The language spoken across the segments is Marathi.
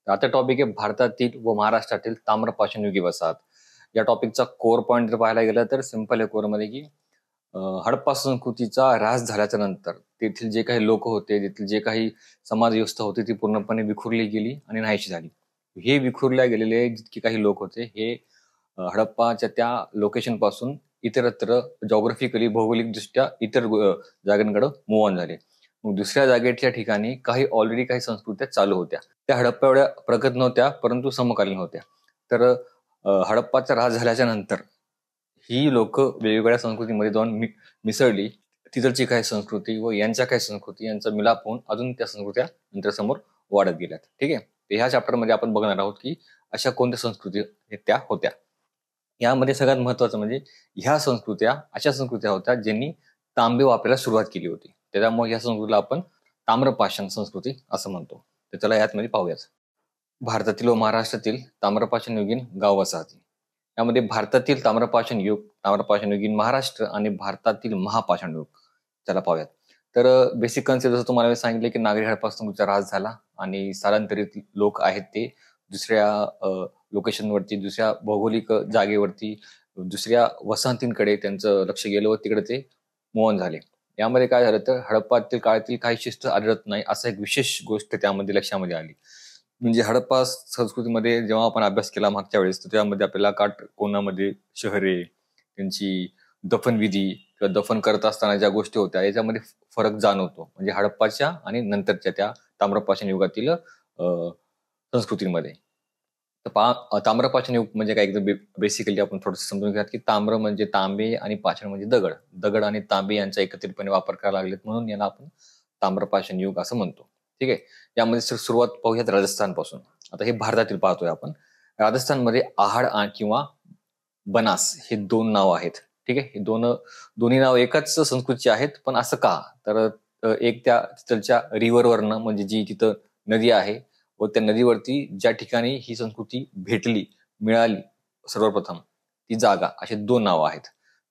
आता टॉपिक आहे भारतातील व महाराष्ट्रातील ताम्रपाषाणयुगी वसाहत. या टॉपिकचा कोर पॉईंट जर पाहायला गेला तर सिंपल आहे कोरमध्ये की हडप्पा संस्कृतीचा ऱ्हास झाल्याच्या नंतर तेथील जे काही लोक होते, तेथील जे काही समाज व्यवस्था होती ती पूर्णपणे विखुरली गेली आणि नाहीशी झाली. हे विखुरल्या गेलेले जितके काही लोक होते हे हडप्पाच्या त्या लोकेशन पासून इतरत्र जॉग्राफिकली भौगोलिकदृष्ट्या इतर जागांकडे मूव्ह ऑन झाले. मग दुसऱ्या जागेच्या ठिकाणी काही ऑलरेडी काही संस्कृत्या चालू होत्या. त्या हडप्पा एवढ्या प्रगत नव्हत्या परंतु समकालीन होत्या. तर हडप्पाचा ऱ्हास झाल्याच्या नंतर ही लोक वेगवेगळ्या संस्कृतीमध्ये जाऊन मिसळली. तिथलची काही संस्कृती व यांच्या काही संस्कृती यांचा मिलाप होऊन अजून त्या संस्कृत्या नंतर समोर वाढत गेल्यात. ठीक आहे. ह्या चॅप्टरमध्ये आपण बघणार आहोत की अशा कोणत्या संस्कृती त्या होत्या. यामध्ये सगळ्यात महत्वाचं म्हणजे ह्या अशा संस्कृत्या होत्या ज्यांनी तांबे वापरायला सुरुवात केली होती. त्याच्यामुळे या संस्कृतीला आपण ताम्रपाषाण संस्कृती असं म्हणतो. तर चला यातमध्ये पाहूयाच. भारतातील व महाराष्ट्रातील ताम्रपाषाणयुगीन गाव वसाहती. यामध्ये भारतातील ताम्रपाषाण युगीन महाराष्ट्र आणि भारतातील महापाषाण युग त्याला पाहूयात. तर बेसिक कन्सेप्ट जसं तुम्हाला सांगितलं की नागरी हडप्पा संस्कृतीचा ऱ्हास झाला आणि स्थलांतरित लोक आहेत ते दुसऱ्या लोकेशनवरती, दुसऱ्या भौगोलिक जागेवरती, दुसऱ्या वसाहतींकडे त्यांचं लक्ष गेलं व तिकडे ते मूव्ह ऑन झाले. यामध्ये काय झालं तर हडप्पातील काळातील काही शिस्त आढळत नाही असं एक विशेष गोष्ट त्यामध्ये लक्षामध्ये आली. म्हणजे हडप्पा संस्कृतीमध्ये जेव्हा आपण अभ्यास केला मागच्या वेळेस तर त्यामध्ये आपल्याला काटकोनामध्ये शहरे, त्यांची दफनविधी किंवा दफन करत असताना ज्या गोष्टी होत्या याच्यामध्ये फरक जाणवतो. म्हणजे हडप्पाच्या आणि नंतरच्या त्या ताम्रपाषाण युगातील संस्कृतीमध्ये. तर ताम्रपाषाण युग म्हणजे काय एकदम बेसिकली आपण थोडंसं समजून घ्या की ताम्र म्हणजे तांबे आणि पाषाण म्हणजे दगड. दगड आणि तांबे यांचा एकत्रितपणे वापर करायला लागलेत म्हणून याला आपण ताम्रपाषाण युग असं म्हणतो. ठीक आहे. यामध्ये सुरुवात पाहूयात राजस्थान पासून. आता हे भारतातील पाहतोय आपण. राजस्थानमध्ये आहाड किंवा बनास हे दोन नाव आहेत. ठीक आहे. हे दोन्ही नाव एकाच संस्कृतीचे आहेत. पण असं का तर एक त्या तिथलच्या रिव्हरवरनं म्हणजे जी तिथं नदी आहे व त्या नदीवरती ज्या ठिकाणी ही संस्कृती मिळाली सर्वप्रथम ती जागा, असे दोन नावं आहेत.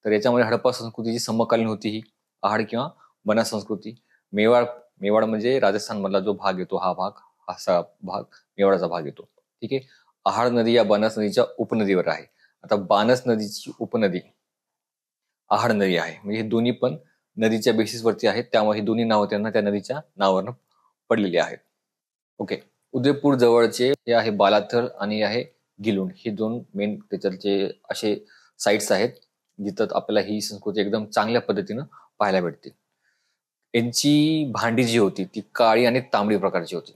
तर याच्यामध्ये हडप्पा संस्कृतीची समकालीन होती ही आहाड किंवा बनास संस्कृती. मेवाड म्हणजे राजस्थान मधला जो भाग येतो हा भाग मेवाडाचा भाग येतो. ठीक आहे. आहाड नदी या बनास नदीच्या उपनदीवर आहे. आता बानस नदीची उपनदी आहाड नदी आहे. म्हणजे हे दोन्ही पण नदीच्या बेसिसवरती आहेत. त्यामुळे ही दोन्ही नावं त्यांना त्या नदीच्या नावावरनं पडलेली आहेत. ओके. उदयपूर जवळचे हे आहे बालाथल आणि आहे गिलुंड. ही दोन मेन त्याच्याचे असे साइट्स आहेत जिथं आपल्याला ही संस्कृती एकदम चांगल्या पद्धतीनं पाहायला भेटते. यांची भांडी जी होती ती काळी आणि तांबडी प्रकारची होती.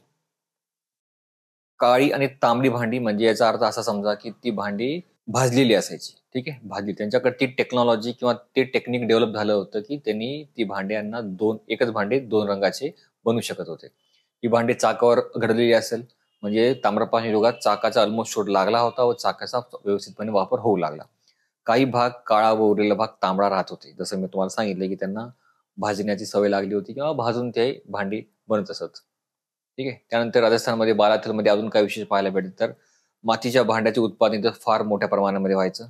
काळी आणि तांबडी भांडी म्हणजे याचा अर्थ असा समजा की ती भांडी भाजलेली असायची. ठीक आहे. भाजली. त्यांच्याकडे ती टेक्नॉलॉजी किंवा ते टेक्निक डेव्हलप झालं होतं की त्यांनी ती भांड्यांना एकच भांडे दोन रंगाचे बनवू शकत होते. ही भांडी चाकावर घडलेली असेल म्हणजे ताम्रपाषाण युगात चाकाचा ऑलमोस्ट शोध लागला होता व चाकाचा व्यवस्थितपणे वापर होऊ लागला. काही भाग काळा व उरलेला भाग तांबडा राहत होते. जसं मी तुम्हाला सांगितलं की त्यांना भाजण्याची सवय लागली होती किंवा भाजून ते भांडी बनत असत. ठीक आहे. त्यानंतर राजस्थानमध्ये बालाथलमध्ये अजून काय विशेष पाहायला भेटत तर मातीच्या भांड्याचे उत्पादन फार मोठ्या प्रमाणामध्ये व्हायचं.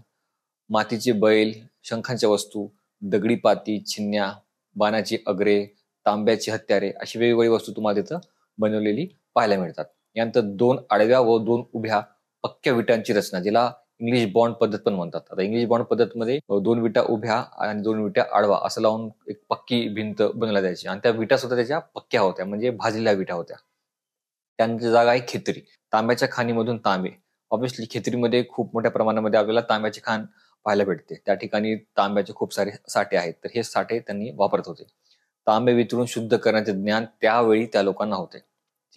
मातीचे बैल, शंखांच्या वस्तू, दगडी पाती, छिन्या, बाणाची अग्रे, तांब्याची हत्यारे अशी वेगवेगळी वस्तू तुम्हाला तिथं बनवलेली पाहायला मिळतात. यानंतर 2 आडव्या व 2 उभ्या पक्क्या विटांची रचना जिला इंग्लिश बॉन्ड पद्धत पण म्हणतात. आता इंग्लिश बॉन्ड पद्धतमध्ये 2 विटा उभ्या आणि 2 विटा आडवा असं लावून एक पक्की भिंत बनवल्या जायची आणि त्या विटा सुद्धा त्याच्या पक्क्या होत्या म्हणजे भाजलेल्या विटा होत्या. त्यांची जागा आहे खेतरी. तांब्याच्या खाणीमधून तांबे. ऑब्व्हियसली खेतरीमध्ये खूप मोठ्या प्रमाणामध्ये आपल्याला तांब्याची खाण पाहायला भेटते. त्या ठिकाणी तांब्याचे खूप सारे साठे आहेत. तर हे साठे त्यांनी वापरत होते. तांबे वितळून शुद्ध करण्याचे ज्ञान त्यावेळी त्या लोकांना होते.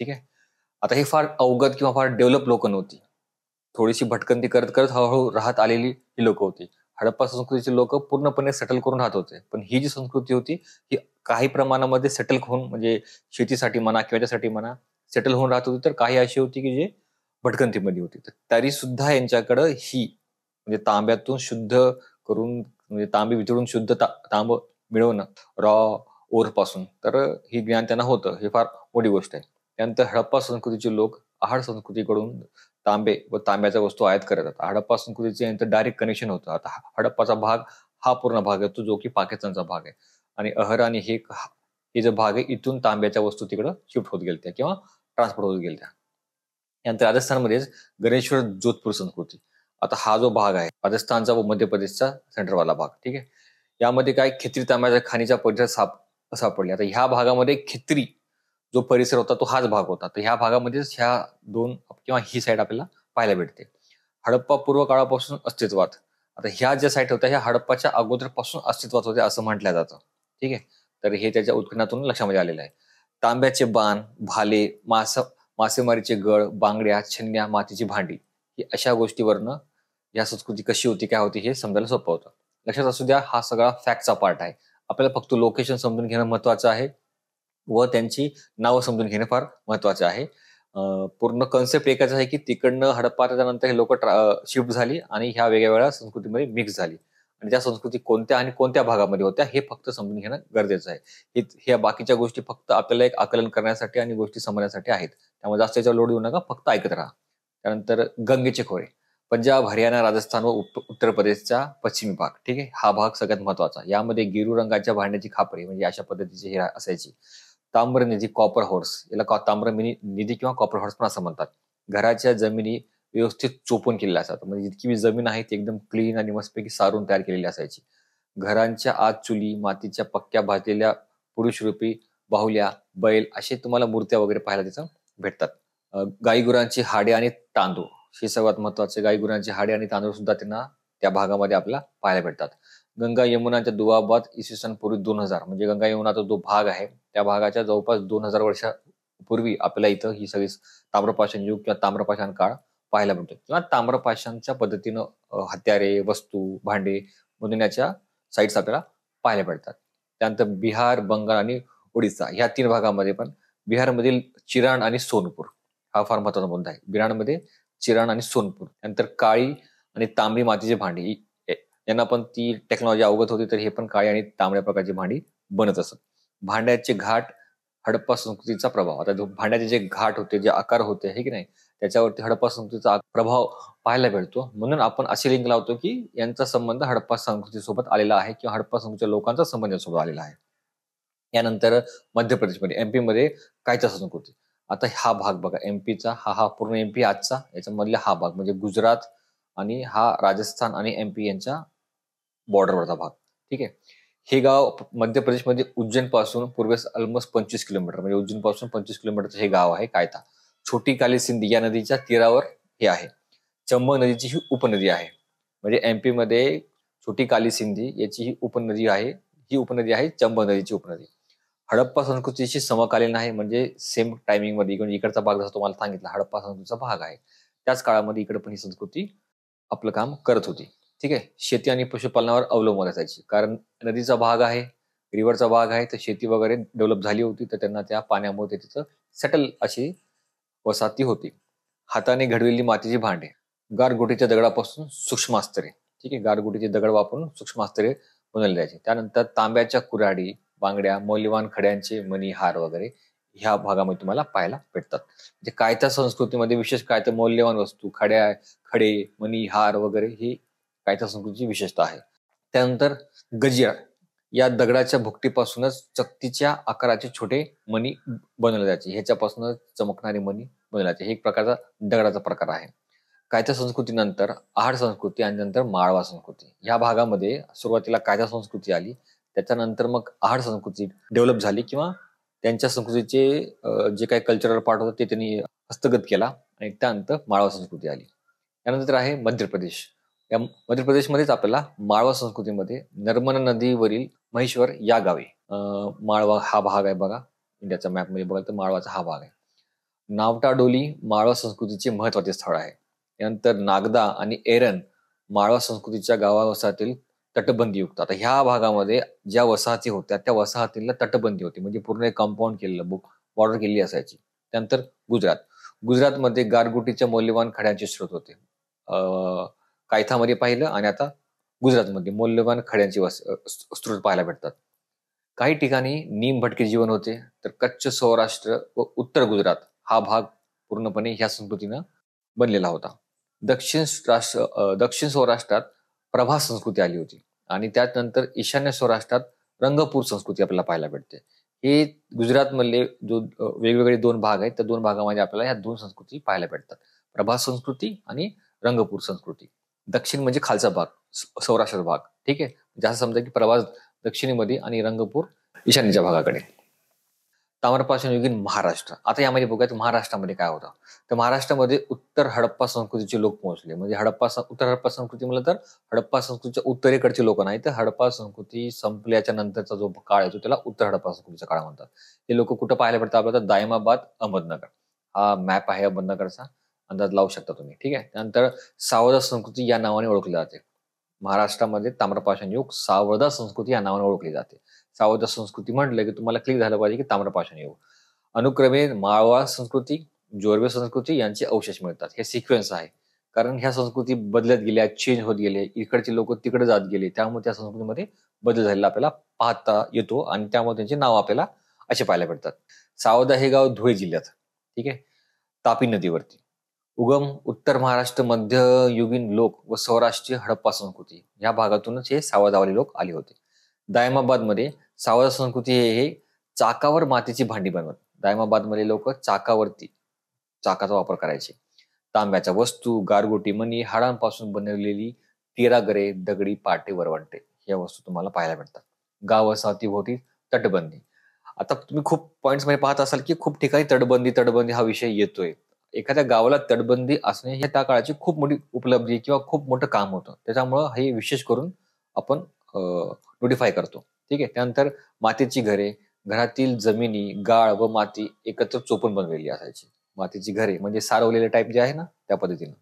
ठीक आहे. आता हे फार अवगत किंवा फार डेव्हलप लोक नव्हती. थोडीशी भटकंती करत करत हळूहळू राहत आलेली ही लोक होती. हडप्पा संस्कृतीचे लोक पूर्णपणे सेटल करून राहत होते. पण ही जी संस्कृती होती ही काही प्रमाणामध्ये सेटल होऊन म्हणजे शेतीसाठी म्हणा किंवा त्यासाठी म्हणा सेटल होऊन राहत होती. तर काही अशी होती की जे भटकंतीमध्ये होती. तर तरी सुद्धा यांच्याकडं ही म्हणजे तांब्यातून शुद्ध करून म्हणजे तांबे वितळून शुद्ध तांब मिळवणं रॉ ओर पासून तर ही ज्ञान त्यांना होतं. हे फार मोठी गोष्ट आहे. त्यानंतर हडप्पा संस्कृतीचे लोक आहाड संस्कृतीकडून तांबे व तांब्याच्या वस्तू आयात करत होतात. हडप्पा संस्कृतीचे यांचं डायरेक्ट कनेक्शन होतं. आता हडप्पाचा भाग हा पूर्ण भाग येतो जो की पाकिस्तानचा भाग आहे आणि अहर आणि हे जो भाग आहे इथून तांब्याच्या वस्तू तिकडं शिफ्ट होत गेल्या किंवा ट्रान्सपोर्ट होत गेल्या. यानंतर राजस्थानमध्येच गणेश्वर जोधपूर संस्कृती. आता हा जो भाग आहे राजस्थानचा व मध्य प्रदेशचा सेंटरवाला भाग, ठीक आहे. यामध्ये काय खित्री तांब्याच्या खाणीचा परिसर सापडले. आता ह्या भागामध्ये खित्री जो परिसर होता तो हाच भाग होता. तर ह्या भागामध्येच ह्या दोन किंवा ही साईड आपल्याला पाहायला भेटते. हडप्पा पूर्व काळापासून अस्तित्वात. आता ह्या ज्या साईट होत्या ह्या हडप्पाच्या अगोदरपासून अस्तित्वात होत्या असं म्हटलं जातं, ठीक आहे. तर हे त्याच्या उत्खननातून लक्षामध्ये आलेलं आहे. तांब्याचे बाण, भाले, मासेमारीचे गळ, बांगड्या, छन्न्या, मातीची भांडी ही अशा गोष्टीवरनं या संस्कृती कशी होती काय होती हे समजायला सोपं होतं. लक्षात असू द्या हा सगळा फॅक्टचा पार्ट आहे. आपल्याला फक्त लोकेशन समजून घेणं महत्वाचं आहे व त्यांची नावं समजून घेणं फार महत्वाचं आहे. पूर्ण कन्सेप्ट एकच आहे की तिकडनं हडप्पा त्यानंतर हे लोक शिफ्ट झाली आणि ह्या वेगळ्या संस्कृतीमध्ये मिक्स झाली आणि त्या संस्कृती कोणत्या आणि कोणत्या भागामध्ये होत्या हे फक्त समजून घेणं गरजेचं आहे. ह्या बाकीच्या गोष्टी फक्त आपल्याला एक आकलन करण्यासाठी आणि गोष्टी समजण्यासाठी आहेत. त्यामुळे जास्त याच्यावर लोड देऊ नका, फक्त ऐकत राहा. त्यानंतर गंगेचे खोरे, पंजाब, हरियाणा, राजस्थान व उत्तर प्रदेशचा पश्चिमी भाग, ठीक आहे. हा भाग सगळ्यात महत्वाचा. यामध्ये गिरू रंगाच्या भांड्याची खापरे म्हणजे अशा पद्धतीची हे असायची. ताम्र निधी, कॉपर हॉर्स, याला ताम्र निधी किंवा कॉपर हॉर्स पण असं म्हणतात. घराच्या जमिनी व्यवस्थित चोपून केलेल्या असतात. म्हणजे जितकी जमीन आहे ती एकदम क्लीन आणि मस्तपैकी सारून तयार केलेली असायची. घरांच्या आत चुली, मातीच्या पक्क्या भाजलेल्या पुरुष रूपी बाहुल्या, बैल असे तुम्हाला मूर्त्या वगैरे पाहायला तिथं भेटतात. गाईगुरांची हाडे आणि तांदूळ हे सर्वात महत्वाचे. गाईगुरांची हाडे आणि तांदूळ सुद्धा त्यांना त्या भागामध्ये आपल्याला पाहायला भेटतात. गंगा यमुनाच्या दुआबाद इसवी सन पूर्वी 2000 म्हणजे गंगा यमुनाचा जो भाग आहे त्या भागाच्या जवळपास 2000 वर्षापूर्वी आपल्याला इथं ही सगळी ताम्रपाषाण युग किंवा ताम्रपाषाण काळ पाहायला मिळतो किंवा ताम्रपाषाणच्या पद्धतीनं हत्यारे, वस्तू, भांडे बनवण्याच्या साईट्स आपल्याला पाहायला भेटतात. त्यानंतर बिहार, बंगाल आणि ओडिसा ह्या 3 भागामध्ये पण बिहारमधील चिराण आणि सोनपूर हा फार महत्वाचा मुद्दा आहे. बिहारमध्ये चिराण आणि सोनपूर. नंतर काळी आणि तांबडी मातीची भांडी यांना पण ती टेक्नॉलॉजी अवगत होती तर हे पण काळी आणि तांबड्या प्रकारची भांडी बनत असत. भांड्याचे घाट, हडप्पा संस्कृतीचा प्रभाव. आता भांड्याचे जे घाट होते, जे आकार होते हे की नाही, त्याच्यावरती हडप्पा संस्कृतीचा प्रभाव पाहायला भेटतो. म्हणून आपण अशी लिंक लावतो की यांचा संबंध हडप्पा संस्कृतीसोबत आलेला आहे किंवा हडप्पा संस्कृतीच्या लोकांचा संबंध यासोबत आलेला आहे. यानंतर मध्य प्रदेशमध्ये, एमपी मध्ये कायचा संस्कृती. आता हा भाग बघा एमपीचा, हा पूर्ण एमपी आजचा, याच्यामधला हा भाग म्हणजे गुजरात आणि हा राजस्थान आणि एमपी यांच्या बॉर्डरवरचा भाग, ठीक आहे. हे गाव मध्य प्रदेशमध्ये उज्जैन पासून पूर्वेस ऑलमोस्ट 25 किलोमीटर म्हणजे उज्जैन पासून 25 किलोमीटरचं हे गाव आहे कायता. छोटी काली सिंधी या नदीच्या तीरावर हे आहे. चंबळ नदीची ही उपनदी आहे. म्हणजे एमपी मध्ये छोटी काली सिंधी याची ही उपनदी आहे. ही उपनदी आहे चंबळ नदीची उपनदी. हडप्पा संस्कृतीशी समकालीन आहे म्हणजे सेम टायमिंग मध्ये इकडचा भाग जसा तुम्हाला सांगितला हडप्पा संस्कृतीचा भाग आहे त्याच काळामध्ये इकडे पण ही संस्कृती आपलं काम करत होती, ठीक आहे. शेती आणि पशुपालनावर अवलंबून असायची कारण नदीचा भाग आहे, रिव्हरचा भाग आहे, तर शेती वगैरे डेव्हलप झाली होती तर त्यांना त्या पाण्यामुळे तिथं सेटल अशी वसाहती होती. हाताने घडविलेली मातीची भांडे, गारगोटीच्या दगडापासून सूक्ष्मास्त्रे, ठीक आहे. गारगोटीचे दगड वापरून सूक्ष्मास्त्रे बनवले जायचे. त्यानंतर तांब्याच्या कुऱ्हाडी, बांगड्या, मौल्यवान खड्यांचे मणी, हार वगैरे ह्या भागामध्ये तुम्हाला पाहायला भेटतात. म्हणजे कायता संस्कृतीमध्ये विशेष काय तर मौल्यवान वस्तू, खडे, मणी, हार वगैरे ही कायता संस्कृतीची विशेषता आहे. त्यानंतर गजिया या दगडाच्या भुकटीपासूनच चकतीच्या आकाराचे छोटे मणी बनवले जायचे. ह्याच्यापासूनच चमकणारे मणी बनवले जायचे. हे एक प्रकारचा दगडाचा प्रकार आहे. कायदा संस्कृतीनंतर आहार संस्कृती आणि नंतर माळवा संस्कृती. या भागामध्ये सुरुवातीला कायदा संस्कृती आली, त्याच्यानंतर मग आहार संस्कृती डेव्हलप झाली किंवा त्यांच्या संस्कृतीचे जे काही कल्चरल पार्ट होतं ते त्यांनी हस्तगत केला आणि त्यानंतर माळवा संस्कृती आली. त्यानंतर आहे मध्य प्रदेश. या मध्य प्रदेशमध्येच आपल्याला माळवा संस्कृतीमध्ये नर्मदा नदीवरील महेश्वर या गावी माळवा हा भाग आहे बघा. इंडियाच्या मॅपमध्ये बघाल तर माळवाचा हा भाग आहे. नावटाडोली माळवा संस्कृतीचे महत्वाचे स्थळ आहे. त्यानंतर नागदा आणि एरन माळवा संस्कृतीच्या गावावसातील तटबंदी युक्त. आता ह्या भागामध्ये ज्या वसाहती होत्या त्या वसाहतीला तटबंदी होती म्हणजे पूर्ण एक कंपाऊंड केलेलं बॉर्डर केलेली असायची. त्यानंतर गुजरातमध्ये गारगुटीच्या मौल्यवान खड्यांचे स्रोत होते. कायथामध्ये पाहिलं आणि आता गुजरातमध्ये मौल्यवान खड्यांचे स्रोत पाहायला भेटतात. काही ठिकाणी नीम भटके जीवन होते तर कच्छ सौराष्ट्र व उत्तर गुजरात हा भाग पूर्णपणे ह्या संस्कृतीनं बनलेला होता. दक्षिण सौराष्ट्रात प्रभा संस्कृती आली होती आणि त्यानंतर ईशान्य सौराष्ट्रात रंगपूर संस्कृती आपल्याला पाहायला भेटते. हे गुजरातमधले जो वेगवेगळे 2 भाग आहेत, त्या 2 भागामध्ये आपल्याला ह्या 2 संस्कृती पाहायला भेटतात. प्रभास संस्कृती आणि रंगपूर संस्कृती. दक्षिण म्हणजे खालचा भाग, सौराष्ट्र भाग. ठीक आहे. म्हणजे असं समजा की प्रभास दक्षिणेमध्ये आणि रंगपूर ईशान्येच्या भागाकडे. ताम्रपाषाण युगीन महाराष्ट्र. आता यामध्ये बघूयात महाराष्ट्रामध्ये काय होतं. तर महाराष्ट्रामध्ये उत्तर हडप्पा संस्कृतीचे लोक पोहोचले. म्हणजे उत्तर हडप्पा संस्कृती म्हटलं तर हडप्पा संस्कृतीच्या उत्तरेकडचे लोक नाही, तर हडप्पा संस्कृती संपल्याच्या नंतरचा जो काळ आहे तो त्याला उत्तर हडप्पा संस्कृतीचा काळ म्हणतात. हे लोक कुठं पाहायला भेटतात आपल्याला, दायमाबाद, अहमदनगर. हा मॅप आहे अहमदनगरचा, अंदाज लावू शकता तुम्ही. ठीक आहे. त्यानंतर सावध संस्कृती या नावाने ओळखली जाते. महाराष्ट्रामध्ये ताम्रपाषाण युग सावध संस्कृती या नावाने ओळखली जाते. सावध संस्कृती म्हटलं की तुम्हाला क्लिक झालं पाहिजे की ताम्रपाषाण युग. अनुक्रमे माळवा संस्कृती, जोरवे संस्कृती यांचे अवशेष मिळतात. हे सिक्वेन्स आहे. कारण ह्या संस्कृती बदलत गेल्या, चेंज होत गेले, इकडचे लोक तिकडे जात गेले, त्यामुळे त्या संस्कृतीमध्ये बदल झालेला आपल्याला पाहता येतो आणि त्यामुळे त्यांचे नाव आपल्याला असे पाहायला भेटतात. सावदा हे गाव धुळे जिल्ह्यात. ठीक आहे. तापी नदीवरती. उगम उत्तर महाराष्ट्र, मध्ययुगीन लोक व सौराष्ट्रीय हडप्पा संस्कृती या भागातूनच हे सावधावाले लोक आले होते. दायमाबाद मध्ये सावध संस्कृती हे चाकावर मातीची भांडी बनवत. दायमाबाद मध्ये लोक चाकाचा वापर करायचे. तांब्याच्या वस्तू, गारगोटी, मणी, हाडांपासून बनवलेली तिरागरे, दगडी पाटे, वरवंटे या वस्तू तुम्हाला पाहायला भेटतात. गाव वसाहतीभोवती तटबंदी. आता तुम्ही खूप पॉइंट्स मध्ये पाहत असाल की खूप ठिकाणी तटबंदी हा विषय येतोय. एखाद्या गावाला तटबंदी असणे हे त्या काळाची खूप मोठी उपलब्धी किंवा खूप मोठं काम होतं. त्याच्यामुळं हे विशेष करून आपण नोटिफाय करतो. ठीक आहे. त्यानंतर मातीची घरे, घरातील जमिनी गाळ व माती एकत्र चोपून बनवलेली असायची. मातीची घरे म्हणजे सारवलेले टाईप जे आहे ना त्या पद्धतीनं.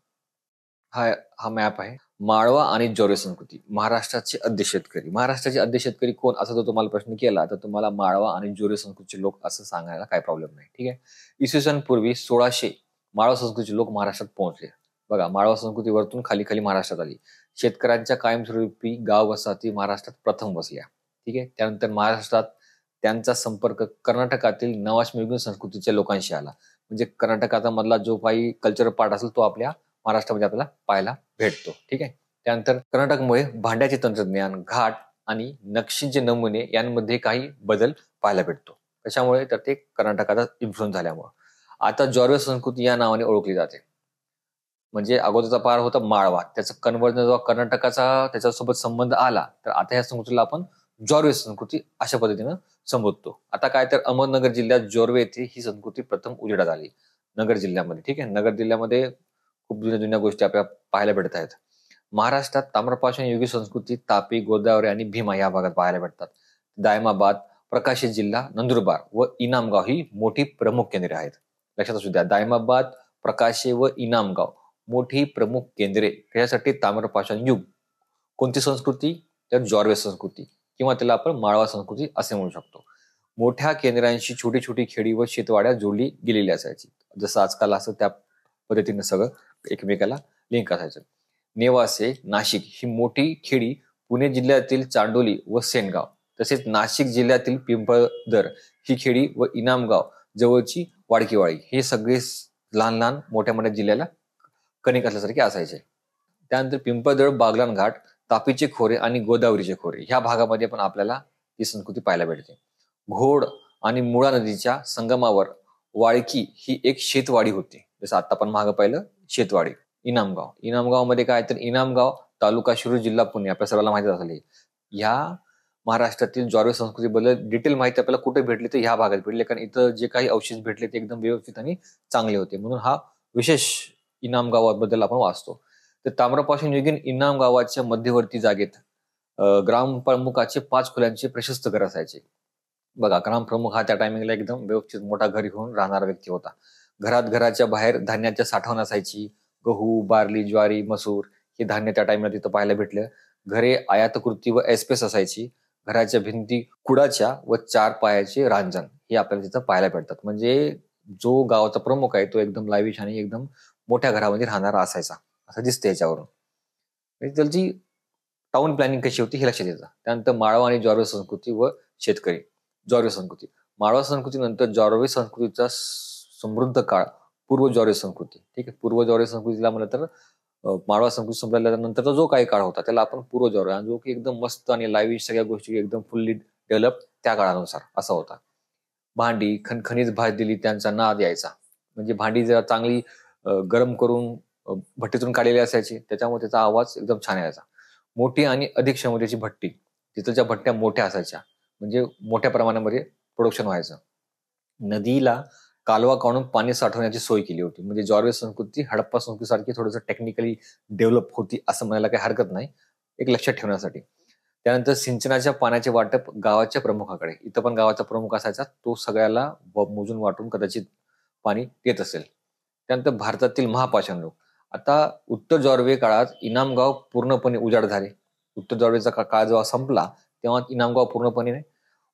हा हा मॅप आहे. माळवा आणि जोरे संस्कृती. महाराष्ट्राचे आद्य शेतकरी. महाराष्ट्राचे आद्य शेतकरी कोण असा जर तुम्हाला प्रश्न केला तर तुम्हाला माळवा आणि जोरे संस्कृतीचे लोक असं सांगायला काही प्रॉब्लेम नाही. ठीक आहे. इसवी सन पूर्वी 1600 माळवा संस्कृतीचे लोक महाराष्ट्रात पोहोचले. बघा, माळवा संस्कृती वरतून खाली खाली महाराष्ट्रात आली. शेतकऱ्यांच्या कायमस्वरूपी गाव वसाहती महाराष्ट्रात प्रथम बसल्या. ठीक आहे. त्यानंतर महाराष्ट्रात त्यांचा संपर्क कर्नाटकातील नवाश्मयुगीन संस्कृतीच्या लोकांशी आला. म्हणजे कर्नाटकाचा मधला जो काही कल्चरल पार्ट असेल तो आपल्या महाराष्ट्रामध्ये आपल्याला पाहायला भेटतो. ठीक आहे. त्यानंतर कर्नाटकमुळे भांड्याचे तंत्रज्ञान, घाट आणि नक्षींचे नमुने यांमध्ये काही बदल पाहायला भेटतो. त्याच्यामुळे तर ते कर्नाटकाचा इन्फ्लुएन्स झाल्यामुळे. आता जॉर्वे संस्कृती या नावाने ओळखली जाते. म्हणजे अगोदरचा पार होता माळवा, त्याचं कन्वर्जन जेव्हा कर्नाटकाचा त्याच्यासोबत संबंध आला तर आता ह्या संस्कृतीला आपण जॉर्वे संस्कृती अशा पद्धतीनं संबोधतो. आता काय तर अहमदनगर जिल्ह्यात जोरवे येथे ही संस्कृती प्रथम उजेडात आली. नगर जिल्ह्यामध्ये. ठीक आहे. नगर जिल्ह्यामध्ये खूप जुन्या जुन्या गोष्टी आपल्याला पाहायला भेटत आहेत. महाराष्ट्रात ताम्रपाषाण युगीन संस्कृती तापी, गोदावरी आणि भीमा या भागात पाहायला भेटतात. दायमाबाद, प्रकाशित जिल्हा, नंदुरबार व इनामगाव ही मोठी प्रमुख केंद्रे आहेत. लक्षात असू द्या, दायमाबाद, प्रकाशे व इनामगाव मोठी प्रमुख केंद्रे. त्यासाठी ताम्रपाषाण युग. कोणती संस्कृती? तर जॉर्वे संस्कृती किंवा त्याला आपण माळवा संस्कृती असे म्हणू शकतो. मोठ्या केंद्रांशी छोटी छोटी खेडी व शेतवाड्या जोडली गेलेली असायची. जसं आजकाल असं त्या पद्धतीने सगळं एकमेकाला लिंक असायचं. नेवासे, नाशिक ही मोठी खेडी, पुणे जिल्ह्यातील चांडोली व सेनगाव, तसेच नाशिक जिल्ह्यातील पिंपळदर ही खेडी व इनामगाव जवळची वाडकीवाडी हे सगळे लहान लहान मोठ्या मोठ्या जिल्ह्याला कणिक असल्यासारखे असायचे. त्यानंतर पिंपळदर, बागलाण घाट, तापीचे खोरे आणि गोदावरीचे खोरे ह्या भागामध्ये पण आपल्याला ही संस्कृती पाहायला भेटते. घोड आणि मुळा नदीच्या संगमावर वाळकी ही एक शेतवाडी होती. जसं आता आपण मागं पाहिलं शेतवाडी. इनामगाव मध्ये काय तर इनामगाव तालुका शिरूर जिल्हा पुणे आपल्या सर्वांना माहिती असेल. ह्या महाराष्ट्रातील जॉर्वे संस्कृतीबद्दल डिटेल माहिती आपल्याला कुठे भेटली तर ह्या भागात भेटले, कारण इथं जे काही अवशेष भेटले ते एकदम व्यवस्थित आणि चांगले होते. म्हणून हा विशेष इनाम गावाबद्दल आपण वाचतो. तर ताम्रपाषाण युगीन इनाम गावाच्या मध्यवर्ती जागेत ग्रामप्रमुखाचे 5 खोल्यांचे प्रशस्त घर असायचे. बघा, ग्रामप्रमुख हा त्या टायमिंगला एकदम व्यवस्थित मोठा घर घेऊन राहणारा व्यक्ती होता. घराच्या बाहेर धान्याच्या साठवण असायची. गहू, बार्ली, ज्वारी, मसूर हे धान्य त्या टाइमला तिथं पाहायला भेटलं. घरे आयातकृती व एस्पेस असायची. घराच्या भिंती कुडाच्या व 4 पायाचे रांजण हे आपल्याला तिथं पाहायला भेटतात. म्हणजे जो गावाचा प्रमुख आहे तो एकदम लाविश आणि एकदम मोठ्या घरामध्ये राहणारा असायचा असं दिसतं याच्यावरून. म्हणजे त्याची टाउन प्लॅनिंग कशी होती हे लक्षात येतं. त्यानंतर माळवा आणि जॉर्वे संस्कृती व शेतकरी. जॉर्वे संस्कृती. माळवा संस्कृतीनंतर जॉर्वे संस्कृतीचा समृद्ध काळ पूर्व जॉर्वे संस्कृती. ठीक आहे. पूर्व जॉर्वे संस्कृतीला म्हणलं तर माळवा संस्कृती संपल्यानंतरचा जो काही काळ होता त्याला आपण पूर्व जॉर्वे, जो की एकदम मस्त आणि लाईव्ह सगळ्या गोष्टी एकदम फुल्ली डेव्हलप त्या काळानुसार असा होता. भांडी खणखणीत भाजलेली त्यांचा नाद यायचा. म्हणजे भांडी जरा चांगली गरम करून भट्टीतून काढलेली असायची, त्याच्यामुळे त्याचा आवाज एकदम छान यायचा. मोठी आणि अधिक क्षमतेची भट्टी, तिथं भट्ट्या मोठ्या असायच्या, म्हणजे मोठ्या प्रमाणामध्ये प्रोडक्शन व्हायचं. नदीला कालवा काढून पाणी साठवण्याची सोय केली होती. म्हणजे जॉर्वे संस्कृती हडप्पा संस्कृतीसारखी थोडंसं टेक्निकली डेव्हलप होती असं म्हणायला काही हरकत नाही, एक लक्षात ठेवण्यासाठी. त्यानंतर सिंचनाच्या पाण्याचे वाटप गावाच्या प्रमुखाकडे. इथं पण गावाचा प्रमुख असायचा, तो सगळ्याला मोजून वाटून कदाचित पाणी देत असेल. त्यानंतर भारतातील महापाषाण लोक. आता उत्तर जॉर्वे काळात इनामगाव पूर्णपणे उजाड झाले. उत्तर जॉर्वेचा काळ जेव्हा संपला तेव्हा इनामगाव पूर्णपणे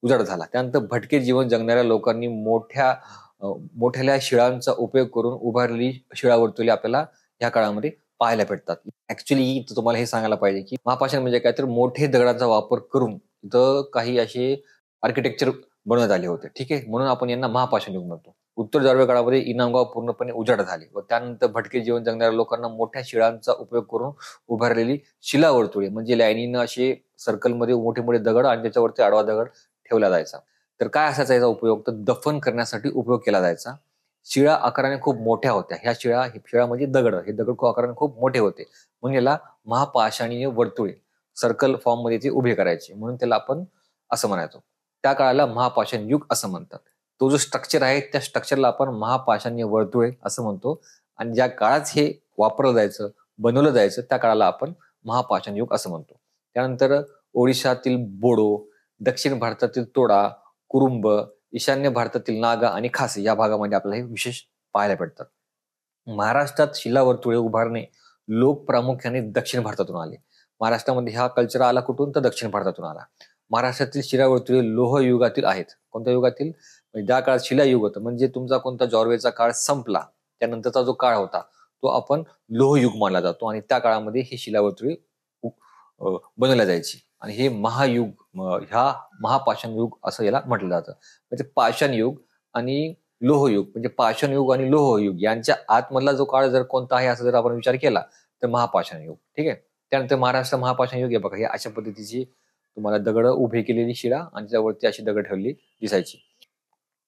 उजाड झाला. त्यानंतर भटके जीवन जगणाऱ्या लोकांनी मोठ्या शिळांचा उपयोग करून उभारलेली शिळावर्तुळे आपल्याला या काळामध्ये पाहायला भेटतात. ऍक्च्युली तुम्हाला हे सांगायला पाहिजे की महापाषाण म्हणजे काय, तर मोठे दगडांचा वापर करून इथं काही असे आर्किटेक्चर बनवण्यात आले होते. ठीक आहे, म्हणून आपण यांना महापाषाण युग म्हणतो. उत्तर जॉर्वे काळामध्ये इनामगाव पूर्णपणे उजाड झाले व त्यानंतर भटके जीवन जगणाऱ्या लोकांना मोठ्या शिळांचा उपयोग करून उभारलेली शिलावर्तुळे, म्हणजे लाईनीनं असे सर्कलमध्ये मोठे मोठे दगड आणि त्याच्यावरती आडवा दगड ठेवला जायचा. तर काय असायचा याचा उपयोग, तर दफन करण्यासाठी उपयोग केला जायचा. शिळा आकाराने खूप मोठ्या होत्या. ह्या शिळा म्हणजे दगड, हे दगड आकाराने खूप मोठे होते, म्हणून याला महापाषाणीय वर्तुळे सर्कल फॉर्म मध्ये ते उभे करायचे, म्हणून त्याला आपण असं म्हणायचो. त्या काळाला महापाषाण युग असं म्हणतात. तो जो स्ट्रक्चर आहे त्या स्ट्रक्चरला आपण महापाषाणीय वर्तुळे असं म्हणतो, आणि ज्या काळात हे वापरलं जायचं, बनवलं जायचं, त्या काळाला आपण महापाषाण युग असं म्हणतो. त्यानंतर ओडिशातील बोडो, दक्षिण भारतातील तोडा, कुरुंब, ईशान्य भारतातील नागा आणि खासी या भागामध्ये आपल्याला हे विशेष पाहायला भेटतात. महाराष्ट्रात शिलावर्तुळे उभारणे लोक प्रामुख्याने दक्षिण भारतातून आले. महाराष्ट्रामध्ये हा कल्चर आला कुठून, तर दक्षिण भारतातून आला. महाराष्ट्रातील शिलावर्तुळे लोह युगातील आहेत. कोणत्या युगातील, ज्या काळात शिलायुग होतं, म्हणजे तुमचा कोणता जॉर्वेचा काळ संपला त्यानंतरचा जो काळ होता तो आपण लोहयुग मानला जातो, आणि त्या काळामध्ये ही शिलावर्तुळे बनवल्या जायची. आणि हे महायुग, ह्या महापाषाण युग असं याला म्हटलं जातं. म्हणजे पाषाण युग आणि लोहयुग, म्हणजे पाषाण युग आणि लोहयुग यांच्या आतमधला जो काळ जर कोणता आहे असं जर आपण विचार केला तर महापाषाण युग. ठीक आहे. त्यानंतर महाराष्ट्र महापाषाण युग आहे बघा, हे अशा पद्धतीची तुम्हाला दगड उभी केलेली शिळा आणि त्यावरती अशी दगड ठेवली दिसायची.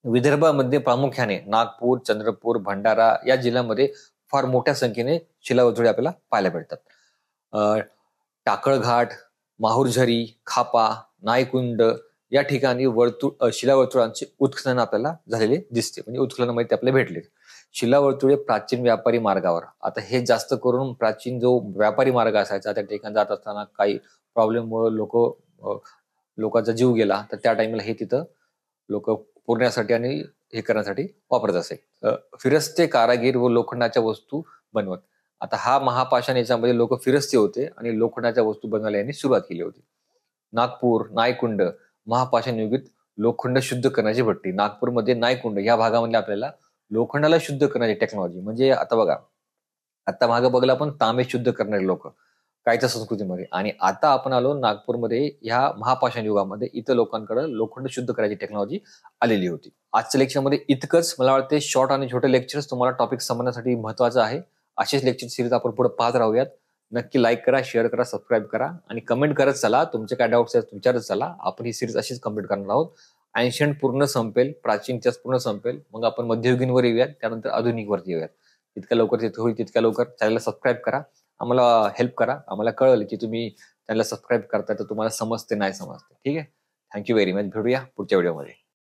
विदर्भामध्ये प्रामुख्याने नागपूर, चंद्रपूर, भंडारा या जिल्ह्यामध्ये फार मोठ्या संख्येने शिलावर्तुळे आपल्याला पाहायला भेटतात. टाकळघाट, माहुरझरी, खापा, नायकुंड या ठिकाणी शिलावर्तुळांचे उत्खनन आपल्याला झालेले दिसते, म्हणजे उत्खननामध्ये आपल्याला भेटले. शिलावर्तुळे प्राचीन व्यापारी मार्गावर. आता हे जास्त करून प्राचीन जो व्यापारी मार्ग असायचा त्या ठिकाणी जात असताना काही प्रॉब्लेममुळे लोकांचा जीव गेला, तर त्या टाइमला हे तिथं लोक पुरण्यासाठी आणि हे करण्यासाठी वापरत असे. फिरस्ते कारागीर व लोखंडाच्या वस्तू बनवत. आता हा महापाषाण याच्यामध्ये लोक फिरस्ते होते आणि लोखंडाच्या वस्तू बनवायला यांनी सुरुवात केली होती. नागपूर, नायकुंड, महापाषाण युगीत लोखंड शुद्ध करण्याची भट्टी. नागपूरमध्ये नायकुंड या भागामध्ये आपल्याला लोखंडाला शुद्ध करण्याची टेक्नॉलॉजी, म्हणजे आता बघा, आता मागं बघला आपण तांबे शुद्ध करणारे लोक कायच्या संस्कृतीमध्ये, आणि आता आपण आलो नागपूरमध्ये ह्या महापाषाण युगामध्ये, इथं लोकांकडे लोखंड शुद्ध करायची टेक्नॉलॉजी आलेली होती. आजच्या लेक्चरमध्ये इतकंच. मला वाटते शॉर्ट आणि छोटे लेक्चर्स तुम्हाला टॉपिक समजण्यासाठी महत्वाचं आहे. असेच लेक्चर सिरीज आपण पुढे पाहत राहूयात. नक्की लाईक करा, शेअर करा, सबस्क्राईब करा आणि कमेंट करत चला. तुमचे काय डाऊट्स आहेत विचारत चला. आपण ही सिरीज अशीच कम्प्लीट करणार आहोत. एन्शियंट पूर्ण संपेल, प्राचीन इतिहास पूर्ण संपेल, मग आपण मध्ययुगीनवर येऊयात, त्यानंतर आधुनिकवरती येऊयात. जितक्या लवकर तिथे होईल तितक्या लवकर चॅनलला सबस्क्राईब करा, आम्हाला हेल्प करा. आम्हाला कळलं की तुम्ही चॅनलला सबस्क्राईब करताय तर तुम्हाला समजते नाही समजते. ठीक आहे. Thank you very much. भेटूया पुढच्या व्हिडिओमध्ये.